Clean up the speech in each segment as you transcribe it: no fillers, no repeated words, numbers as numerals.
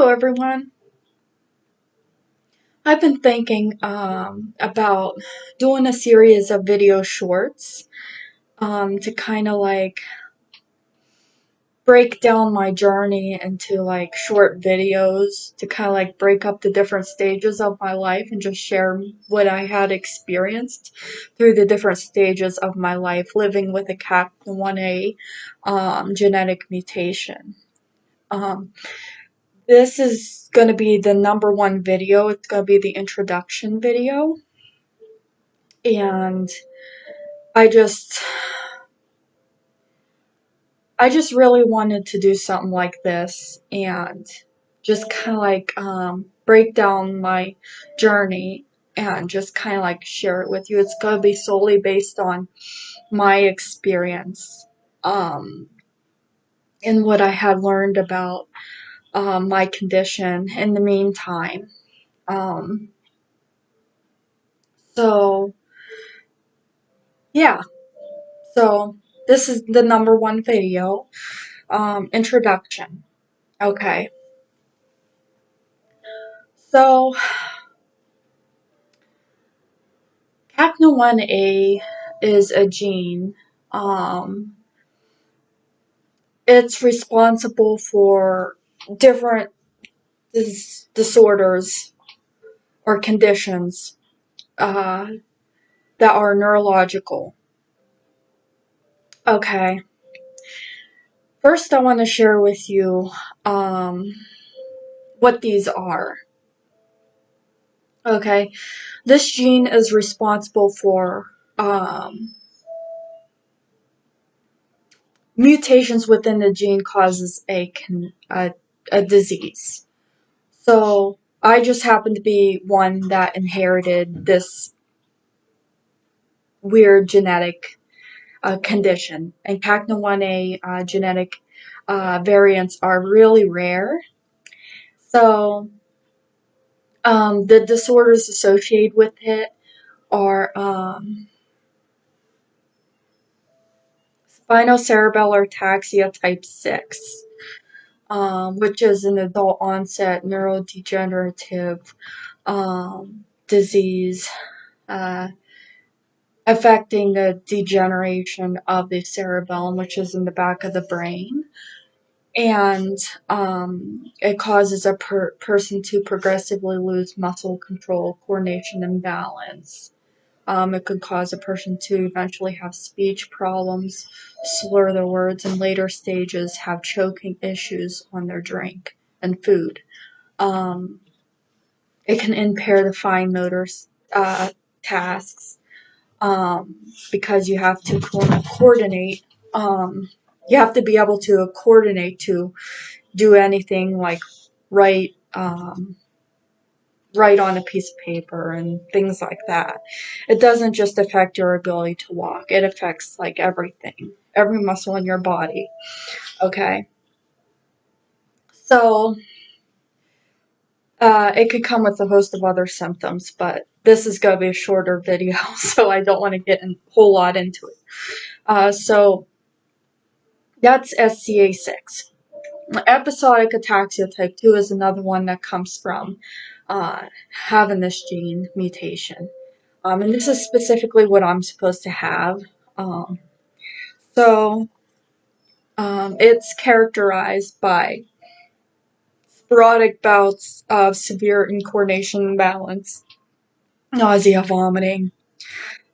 Hello everyone. I've been thinking about doing a series of video shorts to kind of like break down my journey into like short videos to kind of like break up the different stages of my life and just share what I had experienced through the different stages of my life living with a CACNA1A genetic mutation. Um, This is going to be the number one video. It's going to be the introduction video. And I just I just really wanted to do something like this and just kind of like break down my journey and just kind of like share it with you. It's going to be solely based on my experience and what I had learned about my condition in the meantime. Um, so yeah. So this is the number one video. Introduction. Okay. So CACNA1A is a gene. Um, it's responsible for different disorders or conditions that are neurological. Okay. First, I want to share with you what these are. Okay. This gene is responsible for mutations within the gene causes a disease. So I just happen to be one that inherited this weird genetic condition. And CACNA1A genetic variants are really rare. So the disorders associated with it are spinocerebellar ataxia type 6. Which is an adult onset neurodegenerative disease affecting the degeneration of the cerebellum, which is in the back of the brain. And it causes a person to progressively lose muscle control, coordination, and balance. It could cause a person to eventually have speech problems, slur their words, and later stages have choking issues on their drink and food. It can impair the fine motor tasks because you have to coordinate. You have to be able to coordinate to do anything like write on a piece of paper and things like that. It doesn't just affect your ability to walk. It affects like everything, every muscle in your body. Okay. So it could come with a host of other symptoms, but this is going to be a shorter video, so I don't want to get a whole lot into it. So that's SCA6. Episodic ataxia type 2 is another one that comes from having this gene mutation. And this is specifically what I'm supposed to have. It's characterized by sporadic bouts of severe incoordination imbalance, nausea, vomiting,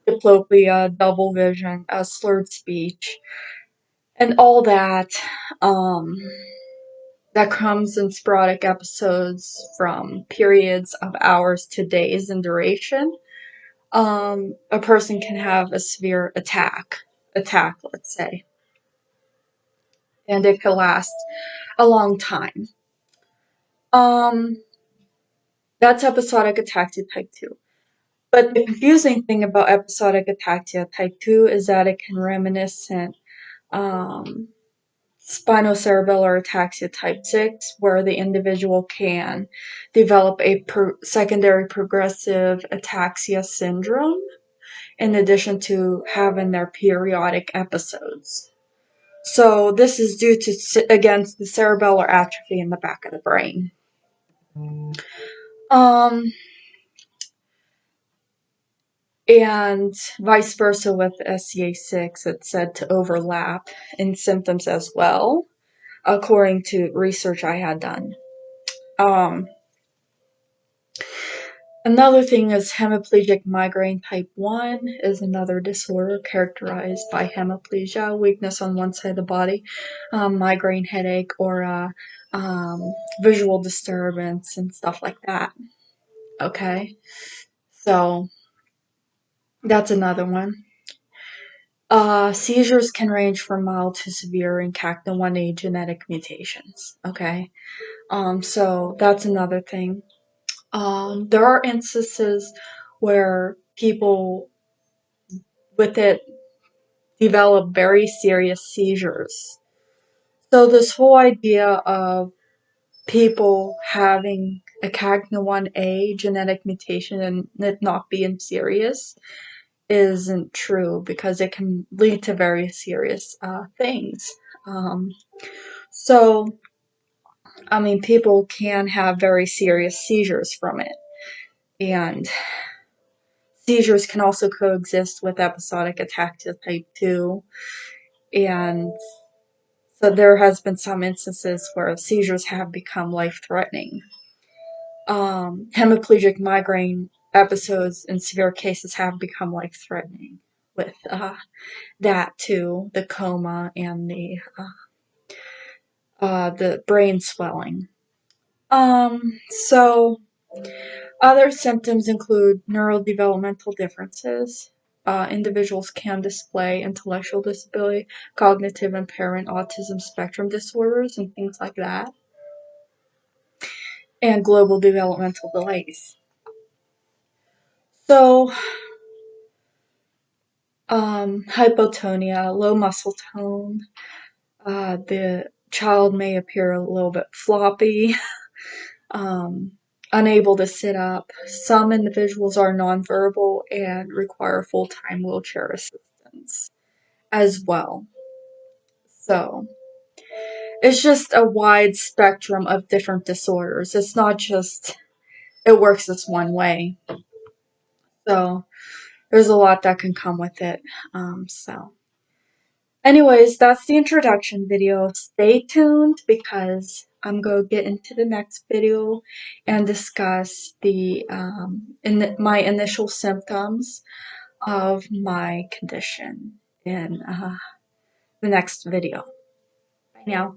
diplopia, double vision, slurred speech, and all that. That comes in sporadic episodes from periods of hours to days in duration. A person can have a severe attack, let's say, and it could last a long time. That's episodic ataxia type 2. But the confusing thing about episodic ataxia type 2 is that it can reminiscent spinocerebellar ataxia type 6, where the individual can develop a secondary progressive ataxia syndrome, in addition to having their periodic episodes. So this is due to, again, the cerebellar atrophy in the back of the brain. Um, and vice versa with SCA6, it's said to overlap in symptoms as well, according to research I had done. Another thing is hemiplegic migraine type 1 is another disorder characterized by hemiplegia, weakness on one side of the body, migraine headache, or visual disturbance and stuff like that. Okay, so that's another one. Seizures can range from mild to severe in CACNA1A genetic mutations. Okay, so that's another thing. There are instances where people with it develop very serious seizures. So this whole idea of people having a CACNA1A genetic mutation and it not being serious isn't true, because it can lead to very serious things. Um, so, I mean, people can have very serious seizures from it. And seizures can also coexist with episodic ataxia type 2. And so there has been some instances where seizures have become life-threatening. Hemiplegic migraine episodes in severe cases have become life-threatening with that too, the coma and the brain swelling. So other symptoms include neurodevelopmental differences. Individuals can display intellectual disability, cognitive impairment, autism spectrum disorders, and things like that. And global developmental delays. So, hypotonia, low muscle tone. The child may appear a little bit floppy, unable to sit up. Some individuals are nonverbal and require full-time wheelchair assistance as well. So, it's just a wide spectrum of different disorders. It's not just, it works this one way. So, there's a lot that can come with it. Anyways, that's the introduction video. Stay tuned because I'm going to get into the next video and discuss my initial symptoms of my condition in the next video. Bye now.